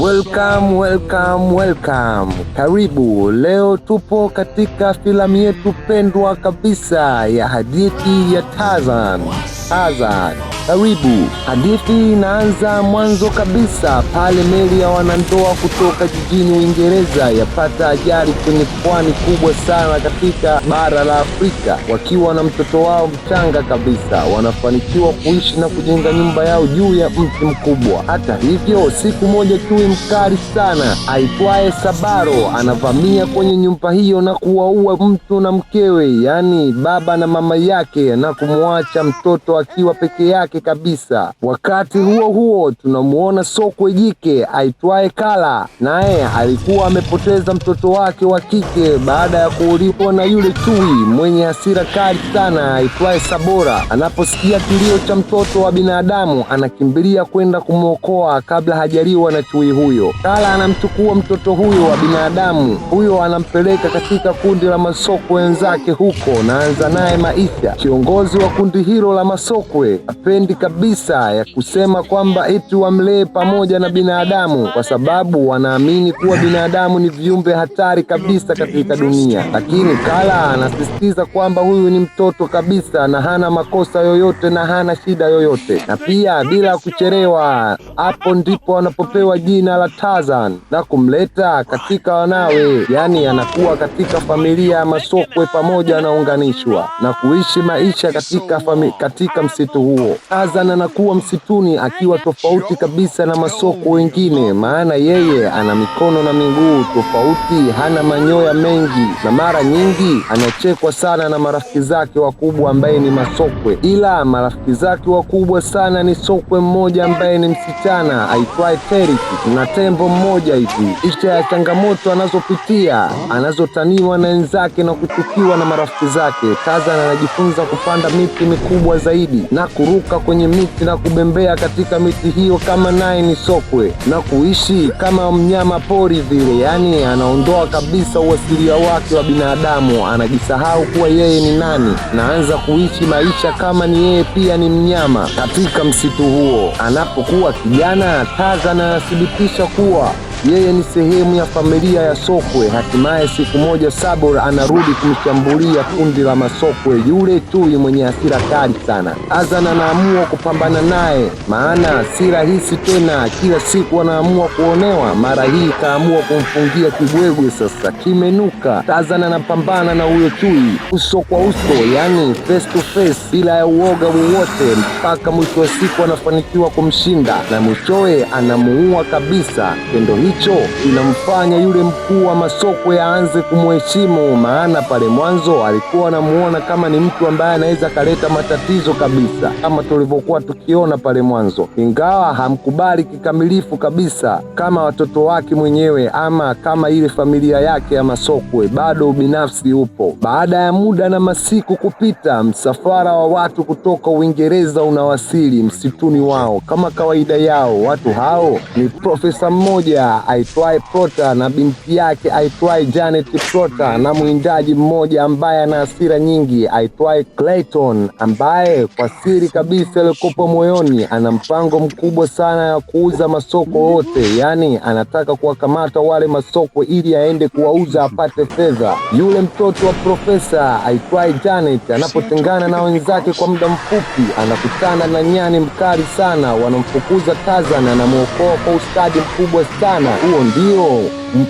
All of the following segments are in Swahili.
Welcome. Karibu. Leo tupo katika filamu yetu pendwa kabisa ya hadithi ya Tarzan. Karibu. Hadithi inaanza mwanzo kabisa pale meli ya wanandoa kutoka jijini Uingereza yapata ajali kwenye pwani kubwa sana katika bara la Afrika. Wakiwa na mtoto wao mchanga kabisa, wanafanikiwa kuishi na kujenga nyumba yao juu ya mti mkubwa. Hata hivyo, siku moja chui mkali sana aitwaye Sabaro anavamia kwenye nyumba hiyo na kuwaua mtu na mkewe, yani baba na mama yake, na kumwacha mtoto akiwa peke yake kabisa. Wakati huo tunamuona sokwe jike aitwaye Kala, naye alikuwa amepoteza mtoto wake wa kike baada ya kuuliwa na yule chui mwenye hasira kali sana aitwaye Sabora. Anaposikia kilio cha mtoto wa binadamu, anakimbilia kwenda kumwokoa kabla hajaliwa na chui huyo. Kala anamchukua mtoto huyo wa binadamu, huyo anampeleka katika kundi la masokwe wenzake huko na anza naye maisha. Kiongozi wa kundi hilo la masokwe apendi kabisa ya kusema kwamba eti wamlee pamoja na binadamu, kwa sababu wanaamini kuwa binadamu ni viumbe hatari kabisa katika dunia. Lakini Kala anasisitiza kwamba huyu ni mtoto kabisa na hana makosa yoyote na hana shida yoyote. Na pia bila kuchelewa, hapo ndipo anapopewa jina la Tarzan na kumleta katika wanawe, yani anakuwa katika familia ya masokwe pamoja anaunganishwa na kuishi maisha katika msitu huo. Tarzan anakuwa msituni akiwa tofauti kabisa na masokwe wengine, maana yeye ana mikono na miguu tofauti, hana manyoya mengi, na mara nyingi anachekwa sana na marafiki zake wakubwa ambaye ni masokwe. Ila marafiki zake wakubwa sana ni sokwe mmoja ambaye ni msichana aitwaye Terik na tembo mmoja hivi. Licha ya changamoto anazopitia, anazotaniwa na wenzake na kuchukiwa na marafiki zake, Tarzan anajifunza kupanda miti mikubwa zaidi na kuruka kwenye miti na kubembea katika miti hiyo kama naye ni sokwe na kuishi kama mnyama pori vile, yani anaondoa kabisa uasilia wake wa binadamu, anajisahau kuwa yeye ni nani, naanza kuishi maisha kama ni yeye pia ni mnyama katika msitu huo. Anapokuwa kijana, Tarzan anathibitisha kuwa yeye ni sehemu ya familia ya sokwe. Hatimaye siku moja Sabor anarudi kumshambulia kundi la masokwe yule chui mwenye hasira kali sana. Tarzan anaamua kupambana naye, maana si rahisi tena, kila siku anaamua kuonewa. Mara hii kaamua kumfungia kibwegwe, sasa kimenuka. Tarzan anapambana na huyo chui uso kwa uso, yani face to face, bila ya uoga wowote, mpaka mwisho wa siku anafanikiwa kumshinda na mwishowe anamuua kabisa. Tendo hicho inamfanya yule mkuu wa masokwe aanze kumheshimu, maana pale mwanzo alikuwa anamuona kama ni mtu ambaye anaweza kaleta matatizo kabisa, kama tulivyokuwa tukiona pale mwanzo, ingawa hamkubali kikamilifu kabisa kama watoto wake mwenyewe ama kama ile familia yake ya masokwe, bado ubinafsi upo. Baada ya muda na masiku kupita, msafara wa watu kutoka Uingereza unawasili msituni wao. Kama kawaida yao, watu hao ni profesa mmoja aitwaye Prota na binti yake aitwaye Janet Prota na mwindaji mmoja ambaye ana hasira nyingi aitwaye Clayton, ambaye kwa siri kabisa alikopo moyoni ana mpango mkubwa sana ya kuuza masokwe wote, yani anataka kuwakamata wale masokwe ili aende kuwauza apate fedha. Yule mtoto wa profesa aitwaye Janet anapotengana na wenzake kwa muda mfupi, anakutana na nyani mkali sana, wanamfukuza Tarzan, anamuokoa kwa ustadi mkubwa sana. Huo ndio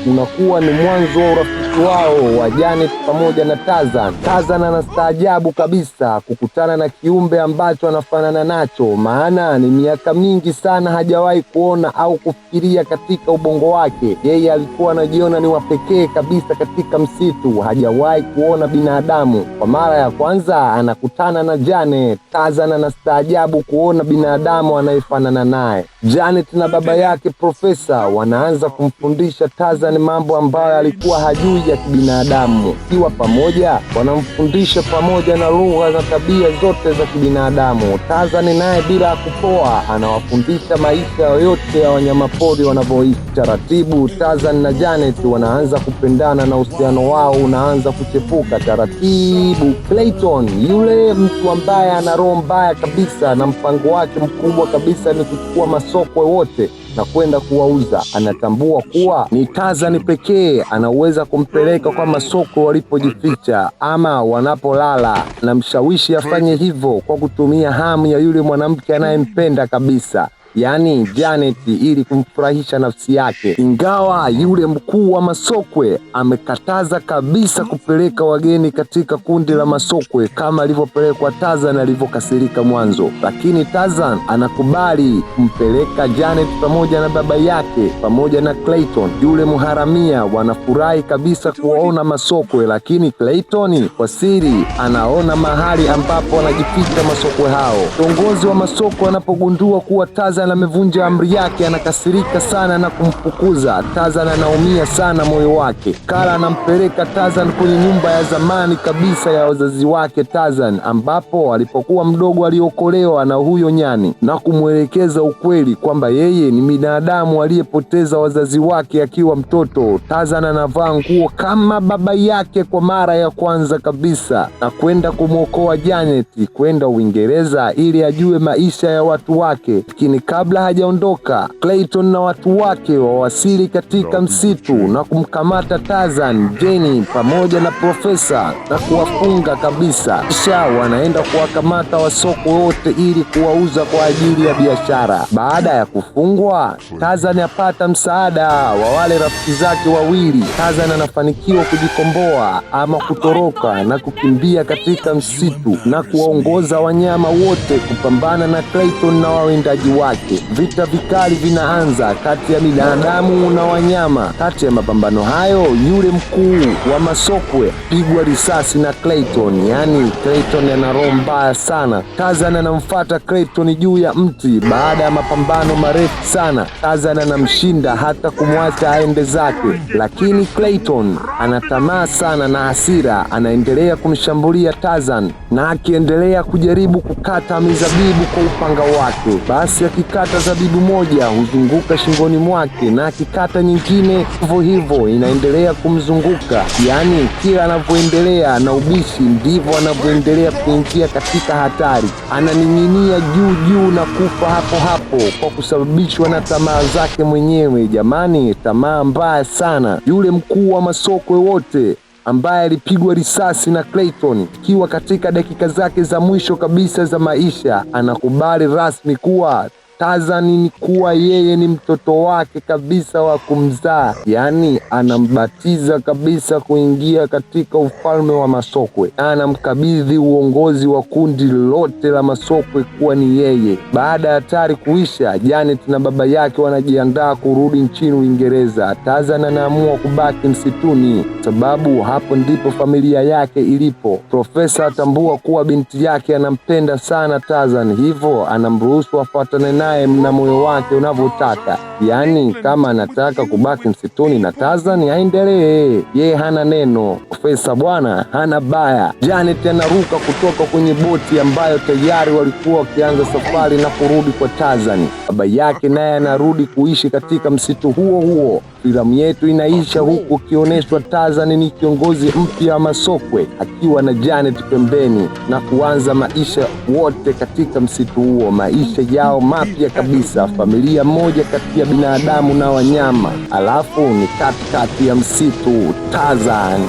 unakuwa ni mwanzo wa urafiki wao wa Janet pamoja na Tarzan. Tarzan anastaajabu kabisa kukutana na kiumbe ambacho anafanana nacho, maana ni miaka mingi sana hajawahi kuona au kufikiria katika ubongo wake. Yeye alikuwa anajiona ni wa pekee kabisa katika msitu, hajawahi kuona binadamu. Kwa mara ya kwanza anakutana na Janet. Tarzan anastaajabu kuona binadamu anayefanana naye. Janet na baba yake profesa wanaanza kumfundisha Tarzan mambo ambayo alikuwa hajui ya kibinadamu. Kiwa pamoja, wanamfundisha pamoja na lugha na tabia zote za kibinadamu. Tarzan naye bila kupoa anawafundisha maisha yote ya wanyamapori wanavyoishi. Taratibu Tarzan na Janet wanaanza kupendana na uhusiano wao unaanza kuchepuka taratibu. Clayton, yule mtu ambaye ana roho mbaya kabisa na mpango wake mkubwa kabisa ni kuchukua masokwe wote, na kwenda kuwauza. Anatambua kuwa ni Tarzan pekee anaweza kumpeleka kwa masoko walipojificha ama wanapolala, na mshawishi afanye hivyo kwa kutumia hamu ya yule mwanamke anayempenda kabisa, yaani Janet, ili kumfurahisha nafsi yake. Ingawa yule mkuu wa masokwe amekataza kabisa kupeleka wageni katika kundi la masokwe kama alivyopelekwa Tarzan alivyokasirika mwanzo, lakini Tarzan anakubali kumpeleka Janet pamoja na baba yake pamoja na Clayton yule mharamia. Wanafurahi kabisa kuwaona masokwe, lakini Clayton kwa siri anaona mahali ambapo wanajificha masokwe hao. Kiongozi wa masokwe anapogundua kuwa Tarzan amevunja amri yake, anakasirika sana na kumfukuza. Tarzan anaumia sana moyo wake. Kala anampeleka Tarzan kwenye nyumba ya zamani kabisa ya wazazi wake Tarzan, ambapo alipokuwa mdogo aliokolewa na huyo nyani, na kumwelekeza ukweli kwamba yeye ni binadamu aliyepoteza wazazi wake akiwa mtoto. Tarzan anavaa nguo kama baba yake kwa mara ya kwanza kabisa na kwenda kumwokoa Janet kwenda Uingereza ili ajue maisha ya watu wake. Lakini kabla hajaondoka, Clayton na watu wake wawasili katika msitu na kumkamata Tarzan, Jenny pamoja na Profesa na kuwafunga kabisa. Kisha wanaenda kuwakamata wasokwe wote ili kuwauza kwa ajili ya biashara. Baada ya kufungwa, Tarzan apata msaada wa wale rafiki zake wawili. Tarzan anafanikiwa kujikomboa ama kutoroka na kukimbia katika msitu na kuwaongoza wanyama wote kupambana na Clayton na wawindaji wake. Vita vikali vinaanza kati ya binadamu na wanyama. Kati ya mapambano hayo, yule mkuu wa masokwe pigwa risasi na Clayton, yaani Clayton ana roho mbaya sana. Tarzan anamfuata Clayton juu ya mti. Baada ya mapambano marefu sana, Tarzan anamshinda hata kumwacha aende zake, lakini Clayton ana tamaa sana na hasira, anaendelea kumshambulia Tarzan na akiendelea kujaribu kukata mizabibu kwa upanga wake. Basi akikata zabibu moja huzunguka shingoni mwake, na akikata nyingine hivyo hivyo inaendelea kumzunguka. Yaani kila anavyoendelea na ubishi ndivyo anavyoendelea kuingia katika hatari. Ananing'inia juu na kufa hapo hapo kwa kusababishwa na tamaa zake mwenyewe. Jamani, tamaa mbaya sana. Yule mkuu wa masokwe wote ambaye alipigwa risasi na Clayton ikiwa katika dakika zake za mwisho kabisa za maisha, anakubali rasmi kuwa Tarzan ni kuwa yeye ni mtoto wake kabisa wa kumzaa, yaani anambatiza kabisa kuingia katika ufalme wa masokwe. Anamkabidhi uongozi wa kundi lote la masokwe kuwa ni yeye. Baada ya hatari kuisha, Janet na baba yake wanajiandaa kurudi nchini Uingereza. Tarzan anaamua kubaki msituni sababu hapo ndipo familia yake ilipo. Profesa atambua kuwa binti yake anampenda sana Tarzan, hivyo anamruhusu afuatane naye na moyo wake unavyotaka. Yaani kama anataka kubaki msituni na Tarzan aendelee, yeye hana neno. Profesa bwana hana baya. Janet anaruka kutoka kwenye boti ambayo tayari walikuwa wakianza safari na kurudi kwa Tarzan. Baba yake naye anarudi kuishi katika msitu huo huo. Filamu yetu inaisha huku ukioneshwa Tarzan ni kiongozi mpya wa masokwe akiwa na Janet pembeni na kuanza maisha wote katika msitu huo, maisha yao mapya kabisa, familia moja kati ya binadamu na wanyama, alafu ni katikati ya msitu. Tarzan.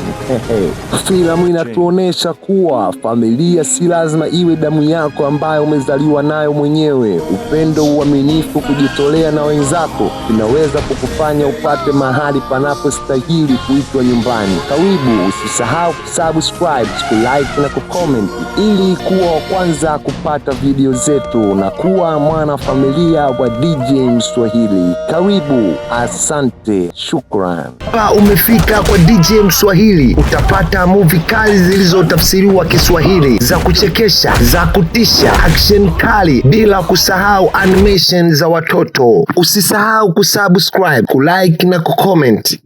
Filamu inatuonesha kuwa familia si lazima iwe damu yako ambayo umezaliwa nayo mwenyewe. Upendo, uaminifu, kujitolea na wenzako inaweza kukufanya upate mahali panapostahili kuitwa nyumbani. Karibu, usisahau kusubscribe, kulike na kucomment ili kuwa wa kwanza kupata video zetu na kuwa mwana familia wa DJ Mswahili. Karibu, asante, shukran. Umefika kwa DJ Mswahili, utapata movie kali zilizotafsiriwa Kiswahili, za kuchekesha, za kutisha, action kali, bila kusahau animation za watoto. Usisahau kusubscribe, kulike na kucomment.